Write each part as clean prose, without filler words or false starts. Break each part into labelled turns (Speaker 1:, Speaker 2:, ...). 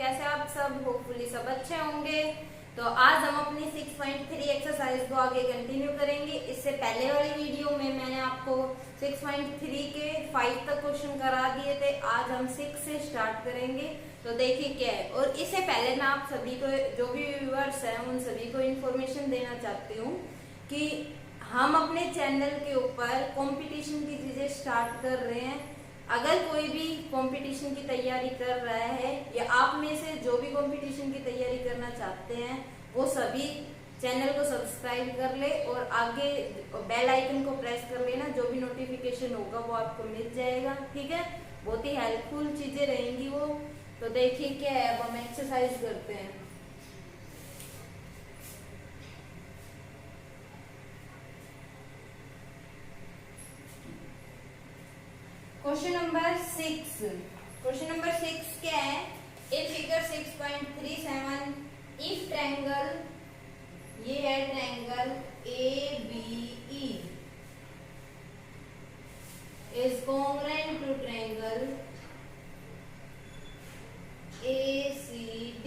Speaker 1: कैसे आप सब? होपफुली सब अच्छे होंगे। तो आज हम अपनी 6.3 एक्सरसाइज को आगे कंटिन्यू करेंगे। इससे पहले वाली वीडियो में मैंने आपको 6.3 के 5 तक क्वेश्चन करा दिए थे। आज हम 6 से स्टार्ट करेंगे। तो देखिए क्या है। और इससे पहले मैं आप सभी को, जो भी व्यूअर्स हैं, उन सभी को इन्फॉर्मेशन देना चाहती हूँ कि हम अपने चैनल के ऊपर कंपटीशन की चीजें स्टार्ट कर रहे हैं। अगर कोई भी कंपटीशन की तैयारी कर रहा है या आप में से जो भी कंपटीशन की तैयारी करना चाहते हैं, वो सभी चैनल को सब्सक्राइब कर ले और आगे बेल आइकन को प्रेस कर लेना। जो भी नोटिफिकेशन होगा वो आपको मिल जाएगा। ठीक है, बहुत ही हेल्पफुल चीजें रहेंगी वो। तो देखिए क्या है, अब हम एक्सरसाइज करते हैं। Question number 6। क्वेश्चन नंबर 6 क्या है? इन फिगर 6.37 इफ ट्रायंगल, ये है triangle ABE is congruent to triangle ACD।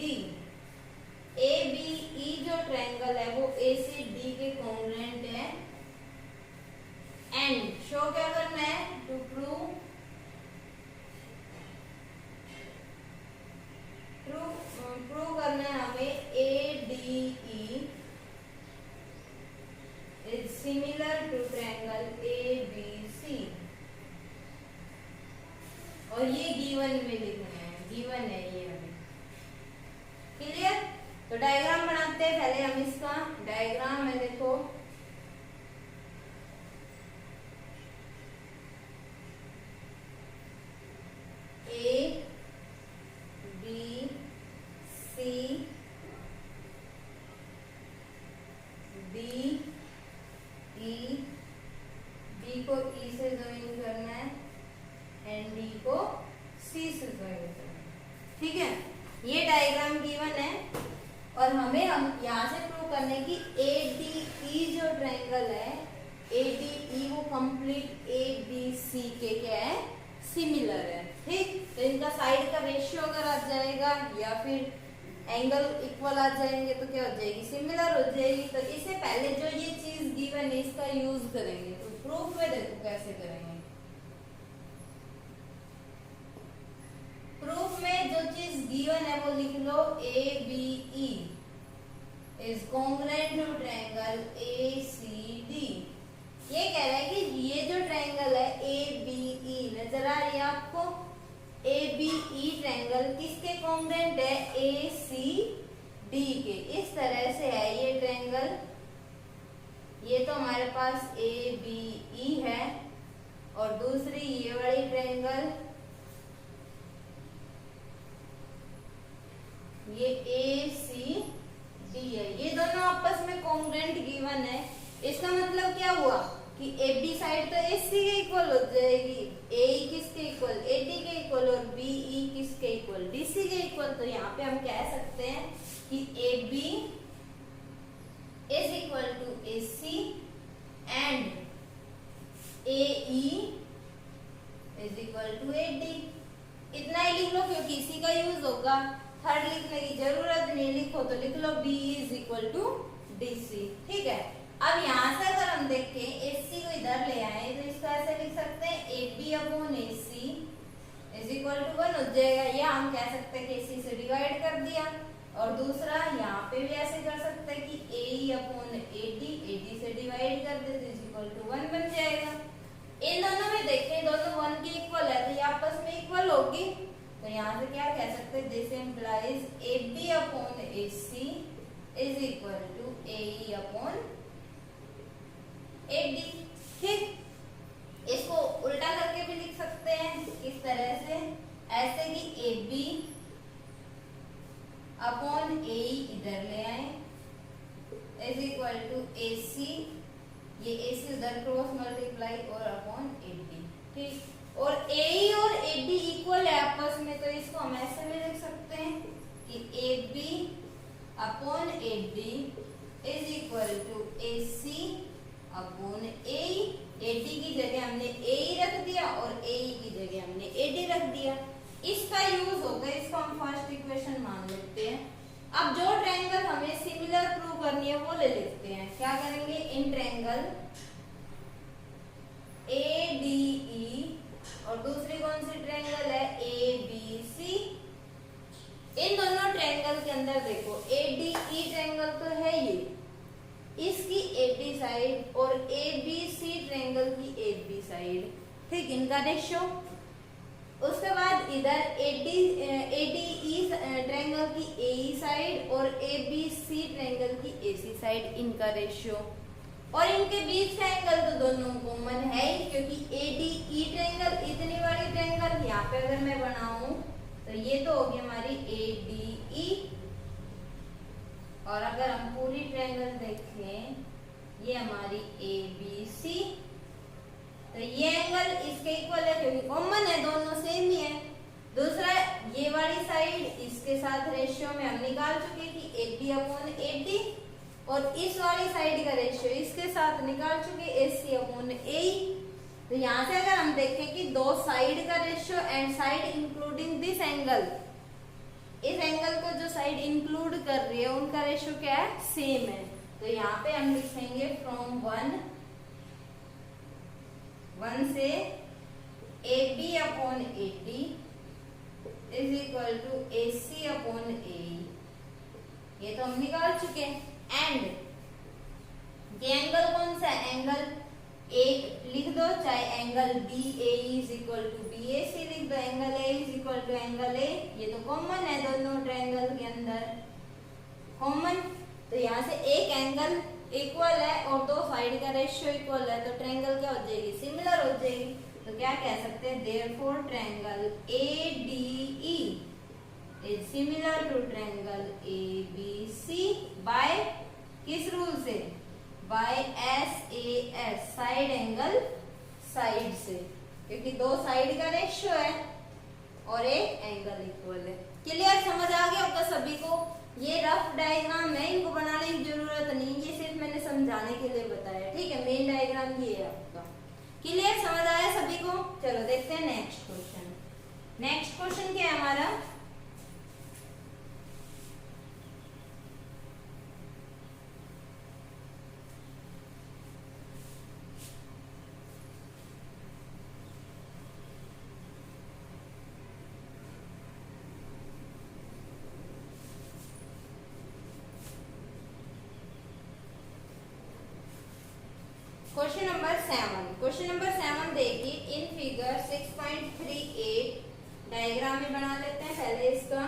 Speaker 1: ABE जो ट्रायंगल है वो ACD के कॉन्ग्रुएंट है। एंड शो क्या करना है? टू प्रूव करना है हमें ADE is similar to triangle ABC। और ये गिवन में लिखना है, गिवन है ये हमें। क्लियर? तो डायग्राम बनाते हैं पहले हम। इसका डायग्राम है, देखो B को E से ज्वाइन करना है एंड D को C से ज्वाइन करना है। ठीक है, ये डायग्राम गिवन है और हम यहाँ से प्रूव करने की ADE जो ट्रायंगल है, ADE वो कंप्लीट ABC के क्या है? सिमिलर है। ठीक, तो इनका साइड का रेशियो अगर आ जाएगा या फिर एंगल इक्वल आ जाएंगे तो क्या हो जाएगी? सिमिलर हो जाएगी। तो इससे पहले जो ये चीज गिवन है इसका यूज करेंगे। तो प्रूफ में देखो कैसे करेंगे। प्रूफ में जो चीज गिवन है वो लिख लो ABE is congruent to triangle ACD। ये कह रहा है कि ये जो ट्रायंगल है ABE, नजर आ रही है आपको? ABE ट्रायंगल किसके कॉन्ग्रुएंट है? ACD के। इस तरह से है ये ट्रायंगल। ये तो हमारे पास ABE है और दूसरी ये वाली ट्रायंगल, ये ACD है। ये दोनों आपस में कॉन्ग्रुएंट गिवन है। इसका मतलब क्या हुआ कि AB साइड तो AC के इक्वल हो जाएगी, AE किसके इक्वल? AD के इक्वल, और BE किसके इक्वल? DC के इक्वल। तो यहाँ पे हम कह सकते हैं कि AB is equal to AC and AE is equal to AD। इतना ही लिख लो क्योंकि इसी का यूज होगा। थर्ड लिखने की जरूरत नहीं, लिखो तो लिख लो BE is equal to DC। ठीक है, अब यहाँ से अगर हम देखें AC को इधर ले आए तो इसको ऐसे लिख सकते हैं AB upon AC is equal to 1 हो जाएगा। या हम कह सकते हैं कि AC से डिवाइड कर दिया। और दूसरा यहाँ पे भी ऐसे कर सकते हैं कि AE अपॉन AD से डिवाइड कर दे तो इज इक्वल टू 1 बन जाएगा। इन दोनों में देखें, दोनों 1 के इक्वल है तो ये आपस में इक्वल होगी। तो यहाँ से क्या कह सकते हैं? This implies AB upon AC is equal to AE upon AD। ठीक, इसको उल्टा करके भी लिख सकते हैं इस तरह से, ऐसे कि AB अपॉन AE इधर ले आए इज इक्वल टू AC, ये AC उधर क्रॉस मल्टीप्लाई और अपॉन AD। ठीक, और AE और AD इक्वल है आपस में, तो इसको हम ऐसे भी लिख सकते हैं कि AB upon AD is equal to AC upon AE। AD की जगह हमने AE रख दिया और AE की जगह हमने AD रख दिया। इसका यूज होगा, इसको हम फर्स्ट इक्वेशन मान करनी है वो ले लेते हैं। क्या करेंगे, इन ट्रायंगल ADE और दूसरी कौन सी ट्रायंगल है, ABC। इन दोनों ट्रायंगल के अंदर देखो ADE ट्रायंगल तो है ये, इसकी AD साइड और ABC ट्रायंगल की AB साइड, ठीक, इनका रेशियो। उसके बाद इधर ADE ट्रायंगल की AE साइड और ABC ट्रायंगल की AC साइड, इनका रेशियो। और इनके बीच का एंगल तो दोनों कॉमन है ही, क्योंकि ADE ट्रायंगल, इतनी बड़ी ट्रायंगल यहाँ पे अगर मैं बनाऊं तो ये तो होगी हमारी ADE, और अगर हम पूरी ट्रायंगल देखें ये हमारी ABC, तो ये एंगल इसके इक्वल है क्योंकि कॉमन है, दोनों सेम ही है। दूसरा, ये वाली साइड इसके साथ रेशियो में हम निकाल चुके कि AB/AD, और इस वाली साइड का रेशियो इसके साथ निकाल चुके AC/AE। तो यहाँ से अगर हम देखें कि दो साइड का ratio and side including this angle, इस एंगल को जो साइड इंक्लूड कर रही है उनका रेशियो क्या है, सेम है। तो यहाँ पे हम लिखेंगे फ्रॉम 1 से AB/AD is equal to AC/AE, ये तो हम निकाल चुके हैं। एंड ये एंगल कौन सा है, एंगल एक लिख दो, चाहे angle BAE is equal to BAC लिख दो, angle A is equal to angle A, ये तो कॉमन है दोनों ट्रायंगल के अंदर, कॉमन। तो यहाँ से एक एंगल इक्वल है और दो साइड का रेशियो इक्वल है, तो ट्रायंगल क्या हो जाएगी, सिमिलर हो जाएगी। तो क्या कह सकते हैं, therefore triangle ADE is similar to triangle ABC by किस रूल से, by SAS, side angle side से, क्योंकि दो साइड का रेशियो है और एक एंगल इक्वल है। क्लियर, समझ आ गया होगा सभी को। ये रफ डायग्राम है, इनको बनाने की जरूरत नहीं, ये सिर्फ मैंने समझाने के लिए बताया, ठीक है। मेन डायग्राम ये है आपका। क्लियर, समझ आया सभी को। चलो देखते हैं नेक्स्ट क्वेश्चन। नेक्स्ट क्वेश्चन क्या है हमारा, क्वेश्चन नंबर 7। क्वेश्चन नंबर 7 देखिए, इन फिगर 6.38 डायग्राम में बना लेते हैं पहले इसका।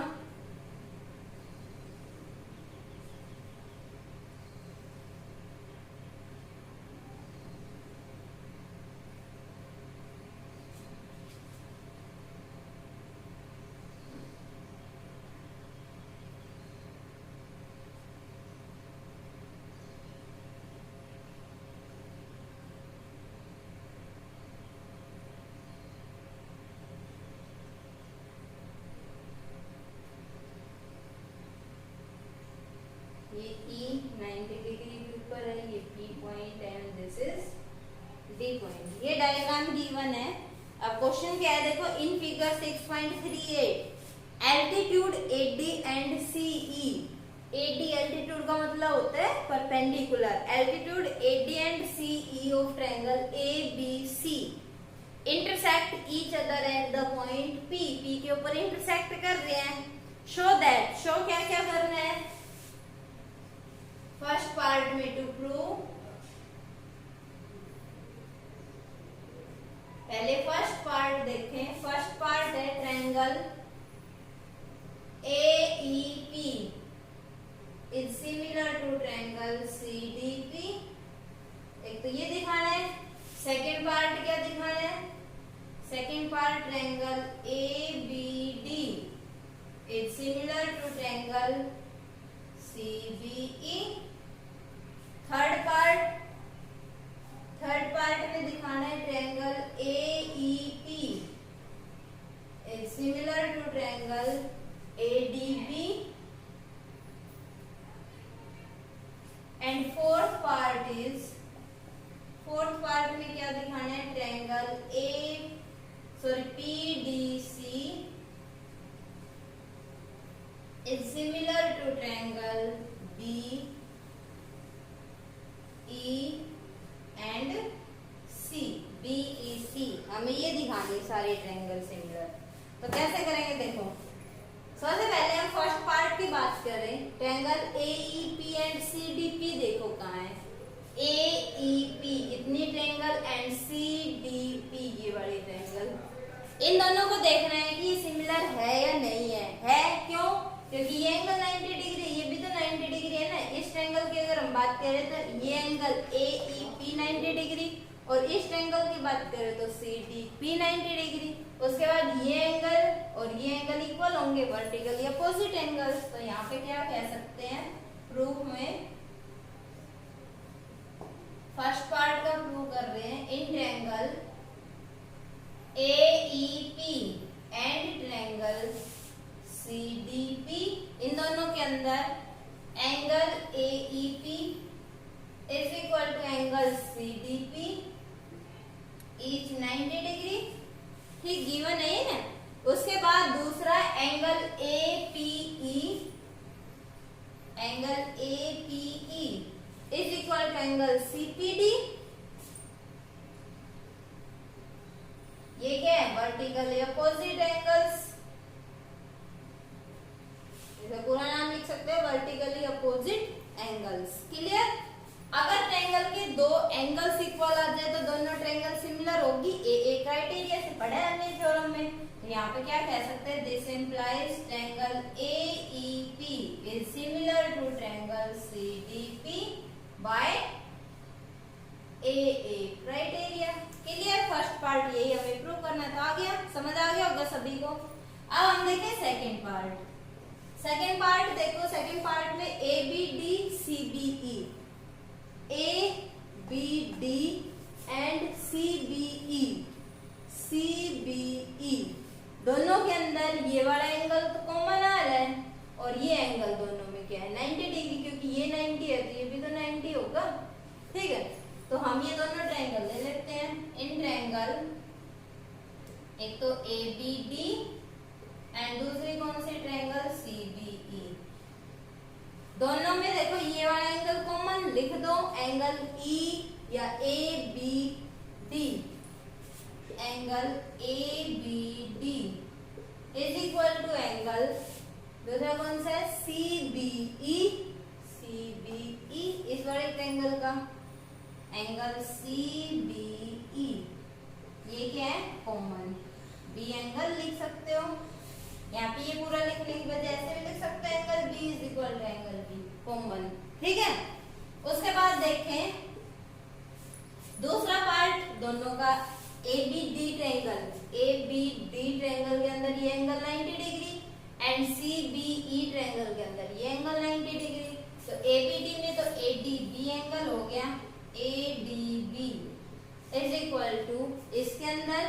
Speaker 1: ये E 90 डिग्री के ऊपर है, ये P point and this is D point. ये डायग्राम गिवन है। अब क्वेश्चन क्या है देखो, in figure 6.38 altitude AD and CE। AD altitude का मतलब होता है perpendicular, altitude AD and CE of triangle ABC intersect each other at the point P। P के ऊपर इंटरसेक्ट कर रहे हैं। शो दैट, शो क्या क्या करना है, फर्स्ट पार्ट में टू प्रूव, पहले फर्स्ट पार्ट देखें। फर्स्ट पार्ट है triangle AEP is similar to triangle CDP। एक तो ये दिखाना है। सेकेंड पार्ट क्या दिखाना है, second part triangle ABD is similar to triangle CBE। Third part में दिखाना है triangle AEP is similar to triangle ADB। And fourth part में क्या दिखाना है, triangle PDC is similar to triangle BEC। तो कैसे करेंगे देखो, सबसे पहले हम फर्स्ट पार्ट की बात करें, ट्रायंगल एईपी एंड सीडीपी देखो कहाँ है, एईपी इतनी ट्रायंगल एंड सीडीपी ये वाली ट्रायंगल, इन दोनों को देखना है कि सिमिलर है या नहीं है क्यों? क्योंकि ये एंगल 90 डिग्री, ये भी तो 90 डिग्री है ना। इस ट्रायंगल की अगर हम बात करें तो ये एंगल एईपी 90 डिग्री और इस ट्रायंगल की बात करें तो सीडीपी 90 डिग्री। उसके बाद ये एंगल और ये एंगल इक्वल होंगे, वर्टिकली अपोजिट एंगल्स। तो यहाँ पे क्या कह सकते हैं प्रूफ में, फर्स्ट पार्ट का प्रूव कर रहे हैं, in triangle AEP and triangle CDP, इन दोनों के अंदर angle AEP is equal to angle CDP each 90 degree, ठीक गिवन है ना। उसके बाद दूसरा angle APE, angle APE is equal to angle CPD, ये क्या है वर्टिकली अपोजिट एंगल्स, इसका पूरा नाम लिख सकते हो वर्टिकली अपोजिट एंगल्स। क्लियर? अगर ट्रायंगल के दो एंगल्स इक्वल आ जाए तो दोनों ट्रायंगल सिमिलर होगी, ए क्राइटेरिया से पढ़ा है हमने थ्योरम में। तो यहाँ पे क्या कह सकते हैं, this implies triangle AEP is similar to triangle CDP by A criteria. Clear? First part यही हमें प्रूव करना था, आ गया, समझ आ गया होगा सभी को। अब हम देखें सेकेंड पार्ट। सेकेंड पार्ट देखो, सेकेंड पार्ट में A B D C B E, A B D and C B E, C B E दोनों के अंदर ये वाला एंगल तो कॉमन आ रहा है और ये एंगल दोनों में क्या है 90 डिग्री, क्योंकि ये 90 है तो ये भी तो 90 होगा। ठीक है, तो हम ये दोनों ट्रायंगल ले लेते हैं। इन ट्रायंगल एक तो ए बी डी एंड दूसरी कौन सी ट्रायंगल सी बी ई, दोनों में देखो ये वाला एंगल कॉमन लिख दो, एंगल ई या A B D, angle A B D is equal to angle दूसरा कौन सा है सी बी ई, सी बी ई इस वाले ट्रायंगल का एंगल सी बी ई, ये क्या है कॉमन, बी एंगल लिख सकते हो। यहाँ पे ये पूरा लिखने की वजह ऐसे भी लिख सकते हैं, angle B is equal to angle B common. ठीक है, उसके बाद देखें दूसरा पार्ट दोनों का, A B D triangle, A B D triangle के अंदर ये angle 90 degree and C B E triangle के अंदर ये एंगल 90 डिग्री। तो ए बी डी में तो ए डी बी एंगल हो गया, A D B is equal to इसके अंदर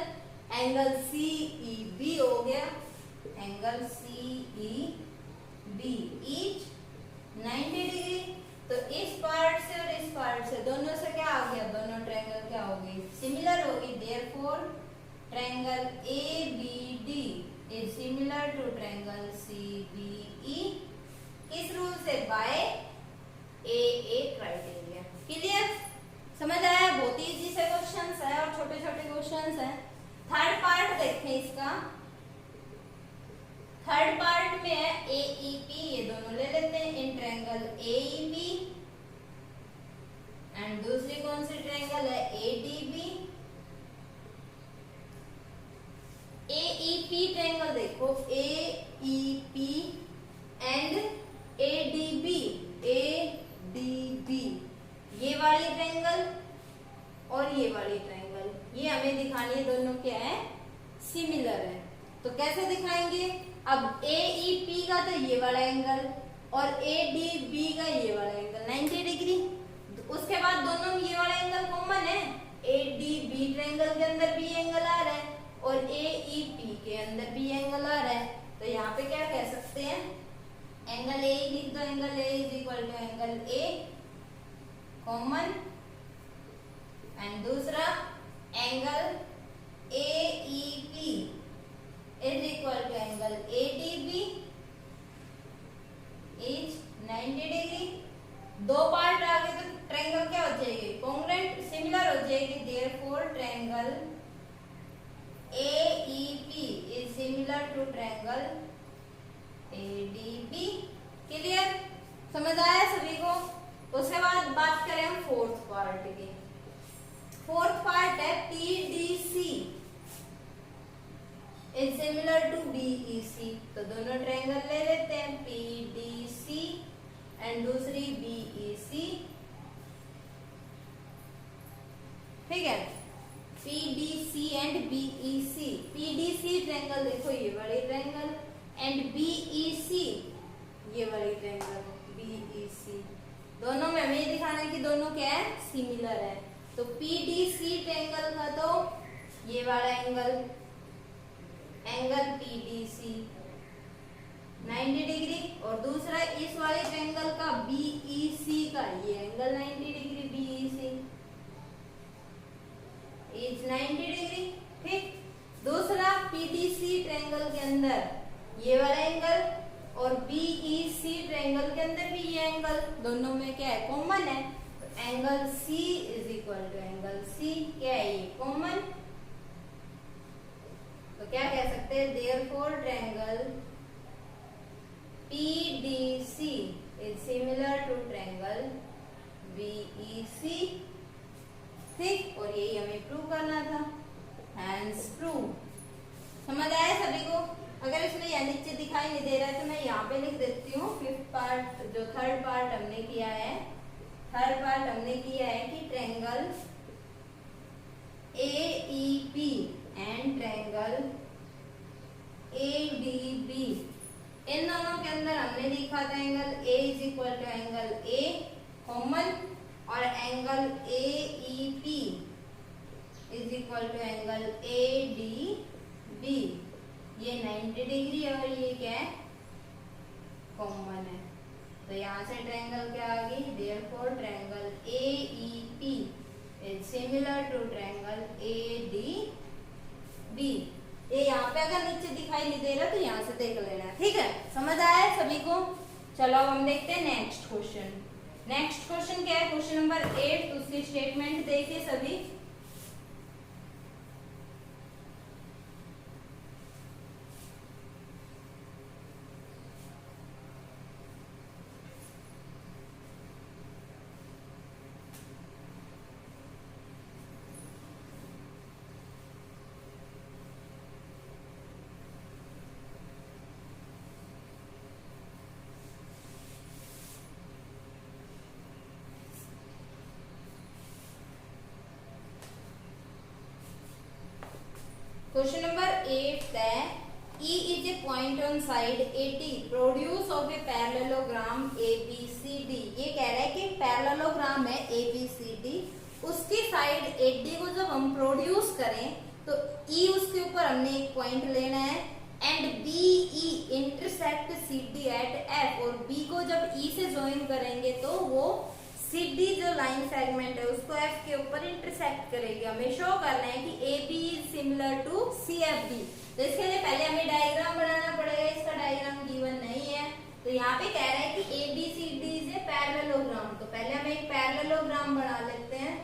Speaker 1: एंगल सी ई बी हो गया, angle C E B each 90 degree. तो इस पार्ट से और इस पार्ट से दोनों से क्या आ गया, दोनों ट्रायंगल क्या हो गई सिमिलर होगी। Therefore triangle A B D is similar to triangle C B E, किस रूल से, बाय ए क्राइटेरिया। क्लियर? समझ आया? बहुत इजी से क्वेश्चंस है और छोटे छोटे क्वेश्चंस हैं। थर्ड पार्ट देखें इसका, थर्ड पार्ट में है एईपी, ये दोनों ले लेते हैं, इन ट्रायंगल एईपी एंड दूसरी कौन सी ट्रायंगल है एडीबी। एईपी ट्रायंगल देखो, एईपी एंड एडीबी, एडीबी ये वाली ट्रायंगल और ये वाली ट्रायंगल, ये हमें दिखानी है दोनों क्या है सिमिलर है। तो कैसे दिखाएंगे, अब एईपी का तो ये वाला एंगल और एडीबी का ये वाला एंगल 90 डिग्री, उसके बाद दोनों में ये वाला एंगल कॉमन है, एडीबी ट्रायंगल के अंदर भी एंगल आ रहा है और एईपी के अंदर भी एंगल आ रहा है। तो यहाँ पे क्या कह सकते हैं, एंगल ए लिख दो, angle A is equal to angle A common and दूसरा angle AEP is equal to angle ADB is 90 degree. दो पार्ट आ गए तो ट्रायंगल क्या हो जाएगी, कॉन्ग्रुएंट सिमिलर हो जाएगी। Therefore triangle AEP is similar similar to triangle ADB। Clear, समझ आया सभी को। उसके बाद बात करें हम फोर्थ पार्ट की। फोर्थ पार्ट है PDC is similar to BEC। तो दोनों ट्रायंगल ले लेते हैं, PDC एंड दूसरी BEC। ठीक है, PDC and BEC। PDC triangle देखो ये वाली ट्रायंगल, एंड BEC ये वाली ट्रायंगल BEC। दोनों में हमें ये दिखाना है कि दोनों क्या है, सिमिलर है। तो PDC ट्रायंगल का तो ये वाला एंगल PDC 90 डिग्री, और दूसरा इस वाले ट्रायंगल का BEC का ये angle 90 degree, BEC is 90 degree. ठीक, दूसरा PDC ट्रायंगल के अंदर ये वाला एंगल और BEC ट्रायंगल के अंदर भी ये एंगल, दोनों में क्या है, कॉमन है। तो angle C is equal to angle C, क्या है ये, कॉमन। तो क्या कह सकते हैं, therefore triangle PDC is similar to triangle BEC। ठीक, और यही हमें प्रूव करना था, हैंस प्रूव। समझ आया सभी को। अगर इसमें यह नीचे दिखाई नहीं दे रहा है तो मैं यहाँ पे लिख देती हूँ। फिफ्थ पार्ट, जो थर्ड पार्ट हमने किया है, थर्ड पार्ट हमने किया है कि triangle AEP and triangle ADB, इन दोनों के अंदर हमने लिखा था angle A is equal to angle A common, और angle AEP is equal to angle ADB। ये 90 डिग्री और ये क्या है, कॉमन है। तो यहाँ से ट्रायंगल क्या आ गई, therefore triangle AEP is similar to triangle ADB। ये यहाँ पे अगर नीचे दिखाई नहीं दे रहा तो यहाँ से देख लेना। ठीक है, समझ आया सभी को। चलो अब हम देखते हैं नेक्स्ट क्वेश्चन। नेक्स्ट क्वेश्चन क्या है, क्वेश्चन नंबर 8। उसकी स्टेटमेंट देखिए सभी। क्वेश्चन नंबर 8 है, E is a point on side AD produce of a parallelogram ABCD। ये कह रहा है कि पैरेललोग्राम है ABCD, उसकी साइड AD को जब हम प्रोड्यूस करें तो E उसके ऊपर हमने एक पॉइंट लेना है, and BE intersect CD at F, और B को जब E से ज्वाइन करेंगे तो वो CD जो लाइन सेगमेंट है उसको F के ऊपर इंटरसेक्ट करेगी। हमें शो करना है कि AB is similar to CFB। तो इसके लिए पहले हमें डायग्राम बनाना पड़ेगा, इसका डायग्राम गिवन नहीं है। तो यहाँ पे कह रहा है कि ABCD इज ए पैरेललोग्राम। तो पहले हम एक पैरेललोग्राम बना लेते हैं।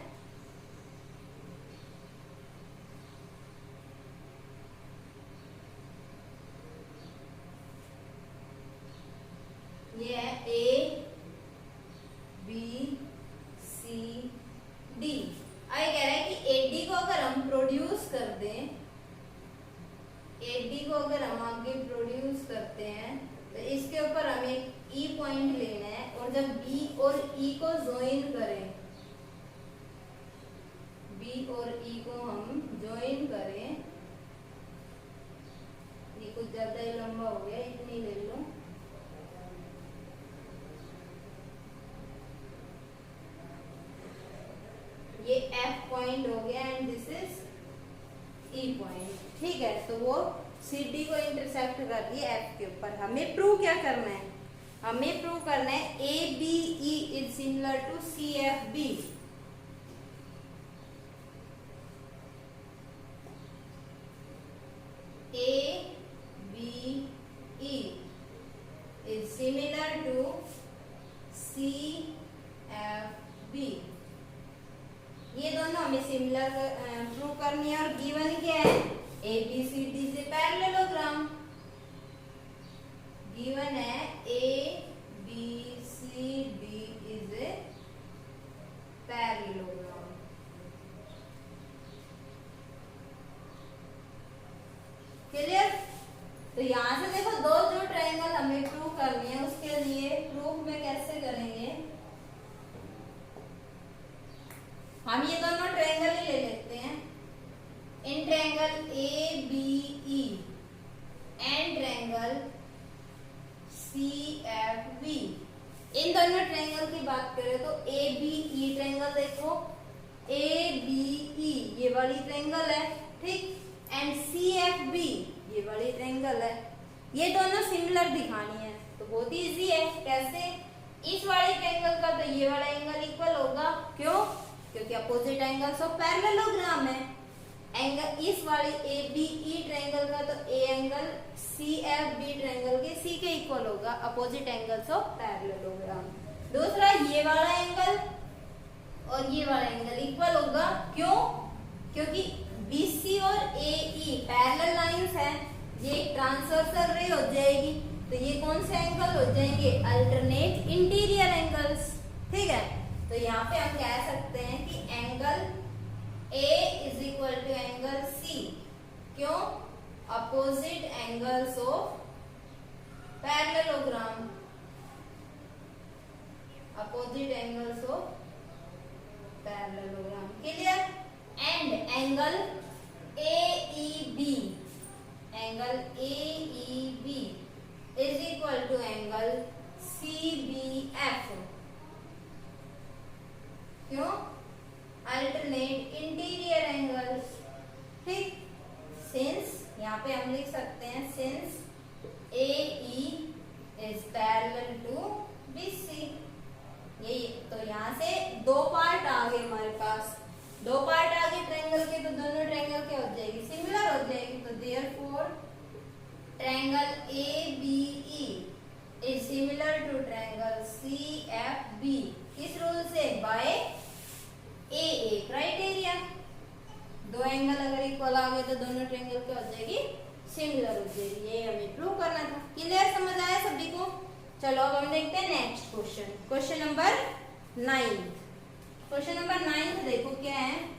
Speaker 1: ये है A B C D। अब ये कह रहा है कि AD को अगर हम प्रोड्यूस कर दें, AD को अगर हम आगे प्रोड्यूस करते हैं तो इसके ऊपर हमें E पॉइंट लेना है, और जब B और E को ज्वाइन करें, B और E को हम ज्वाइन करें, ये कुछ ज्यादा ही लंबा हो गया, इतनी ले लो। ये F पॉइंट हो गया and this is E point. ठीक है, तो वो CD को इंटरसेक्ट कर दिए F के ऊपर। हमें प्रूव क्या करना है, हमें प्रूव करना है ABE is similar to CFB। ABE is similar to CFB। ये दोनों हमें सिमिलर प्रूव करनी है, और गिवन क्या है, ABCD से पैरेललोग्राम। यहाँ से देखो दो जो ट्रायंगल हमें प्रूव करनी है, उसके लिए प्रूफ में कैसे करेंगे, हम ये दोनों ट्रायंगल ही ले लेते हैं। In triangle A B E and triangle C F B, इन दोनों ट्रायंगल की बात करें तो ए बी ई ट्रायंगल देखो, ए बी ई ये वाली ट्रायंगल है, ठीक, एंड सी एफ बी ये वाली ट्रायंगल है। ये दोनों सिमिलर दिखानी है तो बहुत ही इजी है। कैसे, इस वाले ट्रायंगल का तो ये वाला एंगल इक्वल होगा, क्यों, क्योंकि अपोजिट एंगल्स ऑफ पैरेललोग्राम है। एंगल इस वाली ए बी ई ट्रायंगल का तो ए angle C F B triangle के सी के इक्वल होगा, अपोजिट एंगल्स ऑफ पैरेललोग्राम। दूसरा ये वाला एंगल और ये वाला एंगल इक्वल होगा, क्यों, क्योंकि BC और AE पैरेलल लाइंस है, ये ट्रांसवर्सल रे हो जाएगी, तो ये कौन से एंगल हो जाएंगे, अल्टरनेट इंटीरियर एंगल्स, ठीक है। तो यहाँ पे हम कह सकते हैं कि angle A is equal to angle C, क्यों, opposite angles of parallelogram, opposite angles of parallelogram, clear. And angle AEB, angle AEB is equal to angle CBF, क्यों, अल्टरनेट इंटीरियर एंगल्स, ठीक। सिंस यहाँ पे हम लिख सकते हैं since AE is parallel to BC, ये तो यहाँ से दो पार्ट आ गए हमारे पास, दो पार्ट आ गए ट्रायंगल के, तो दोनों ट्रायंगल क्या हो जाएगी, सिमिलर हो जाएगी। तो therefore triangle ABE is similar to triangle CFB, किस रूल से, बाय AA क्राइटेरिया। दो एंगल अगर इक्वल आ गए तो दोनों ट्रायंगल क्या हो जाएगी, सिमिलर हो जाएगी, ये हमें प्रूव करना था। क्लियर, समझ आया सभी को। चलो अब हम देखते हैं next question, question number 9। Question number 9 देखो क्या है,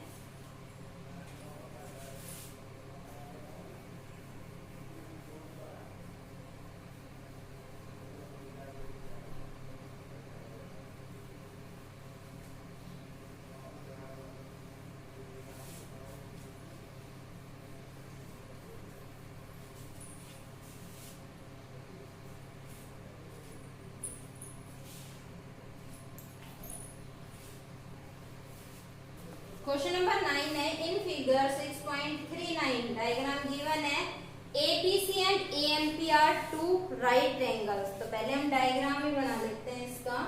Speaker 1: क्वेश्चन नंबर 9 है, इन फिगर 6.39 डायग्राम गिवन है, APC and AMP are two right triangles. तो पहले हम डायग्राम ही बना लेते हैं इसका।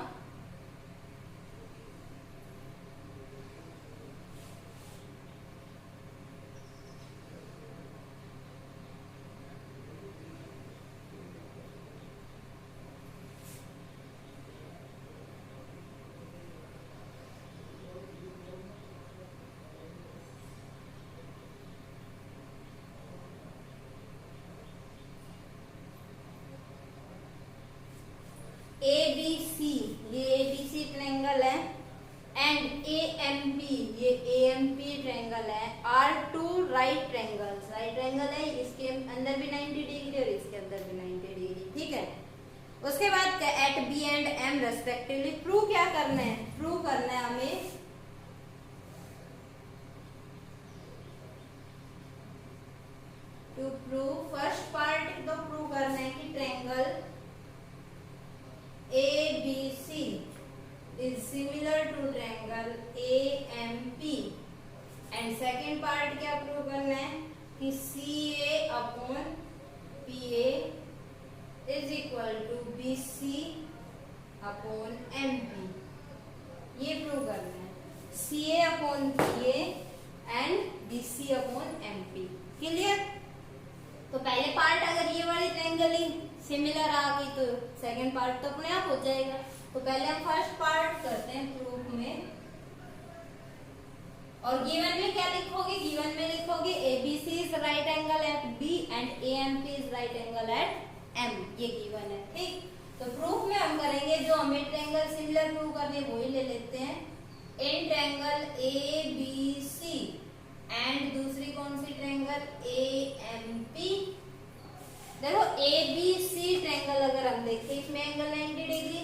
Speaker 1: ABC ये ABC ट्रायंगल है, एंड AMP ये AMP ट्रायंगल है, are two right triangles, right triangle है, इसके अंदर भी 90 डिग्री और इसके अंदर भी 90 डिग्री, ठीक है। उसके बाद at B and M respectively prove क्या करना है, प्रूव करना है हमें टू प्रूव, फर्स्ट पार्ट तो प्रूव करना है कि triangle ABC is similar to triangle AMP, and second part क्या प्रूव करना है कि CA upon PA is equal to BC upon MP, ये प्रूव करना है, CA upon PA and BC upon MP, clear. तो पहले पार्ट अगर ये वाली ट्रायंगल ही सिमिलर आ गई तो सेकंड पार्ट तो अपने आप हो जाएगा। तो पहले हम फर्स्ट पार्ट करते हैं प्रूफ में, और गिवन में क्या लिखोगे, गिवन में लिखोगे ABC is right angle at B and AMP is right angle at M, ये गिवन है, ठीक। तो प्रूफ में हम करेंगे जो हमें ट्रायंगल सिमिलर प्रूव करने वही ले लेते हैं, इन ट्रायंगल ABC एंड दूसरी कौन सी ट्रायंगल AMP देखो ABC ट्रायंगल अगर हम देखें इसमें एंगल 90 डिग्री,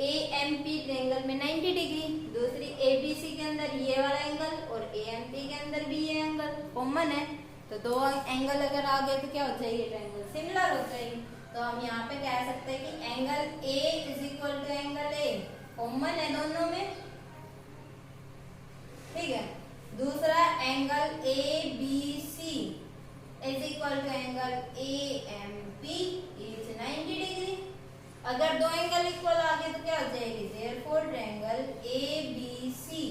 Speaker 1: AMP ट्रायंगल में 90 डिग्री, दूसरी ABC के अंदर ये वाला एंगल और AMP के अंदर भी ये एंगल कॉमन है, तो दो एंगल अगर आ गए तो क्या हो जाएगी, ट्रायंगल सिमिलर हो जाएगी। तो हम यहाँ पे कह सकते हैं कि angle A is equal to angle A common है दोनों में, ठीक है। दूसरा angle ABC is equal to angle AMP is 90 degree. अगर दो एंगल इक्वल आ गए तो क्या हो जाएगी, therefore triangle ABC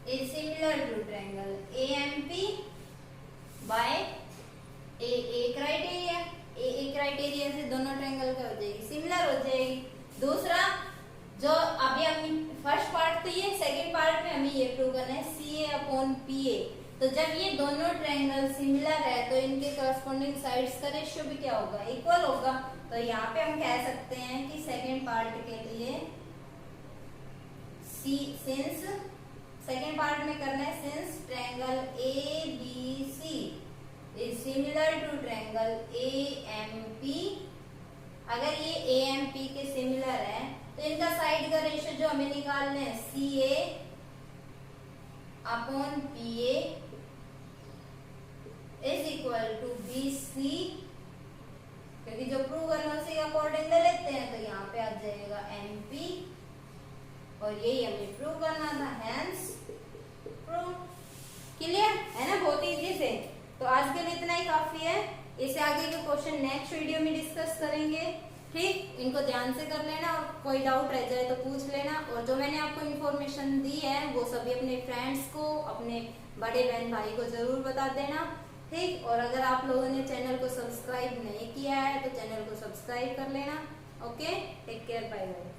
Speaker 1: is similar to triangle AMP by AA criteria. AA criteria से दोनों ट्रायंगल क्या हो जाएगी, सिमिलर हो जाएगी। दूसरा जो अभी हम फर्स्ट पार्ट तो ये, सेकंड पार्ट में हमें ये प्रूव करना है CA अपॉन PA। तो जब ये दोनों ट्रायंगल सिमिलर है तो इनके करस्पॉन्डिंग साइड्स का रेशियो भी क्या होगा, इक्वल होगा। तो यहाँ पे हम कह सकते हैं कि सेकंड पार्ट के लिए सिंस सेकंड पार्ट में करना है, since triangle ABC is similar to triangle AMP, अगर ये AMP के सिमिलर है तो इनका साइड का रेशियो जो हमें निकालना है CA upon PA is equal to BC, क्योंकि जो प्रूव करना है उसी के अकॉर्डिंग ले लेते हैं, तो यहाँ पे आ जाएगा MP और यही हमें प्रूव करना था, हेंस प्रूव। क्लियर है ना, बहुत इजी से। तो आज के लिए इतना ही काफी है, इससे आगे के क्वेश्चन नेक्स्ट वीडियो में डिस्कस करेंगे, ठीक। इनको ध्यान से कर लेना और कोई डाउट रह जाए तो पूछ लेना। और जो मैंने आपको इन्फॉर्मेशन दी है वो सभी अपने फ्रेंड्स को, अपने बड़े बहन भाई को जरूर बता देना, ठीक। और अगर आप लोगों ने चैनल को सब्सक्राइब नहीं किया है तो चैनल को सब्सक्राइब कर लेना। Okay, take care, bye bye.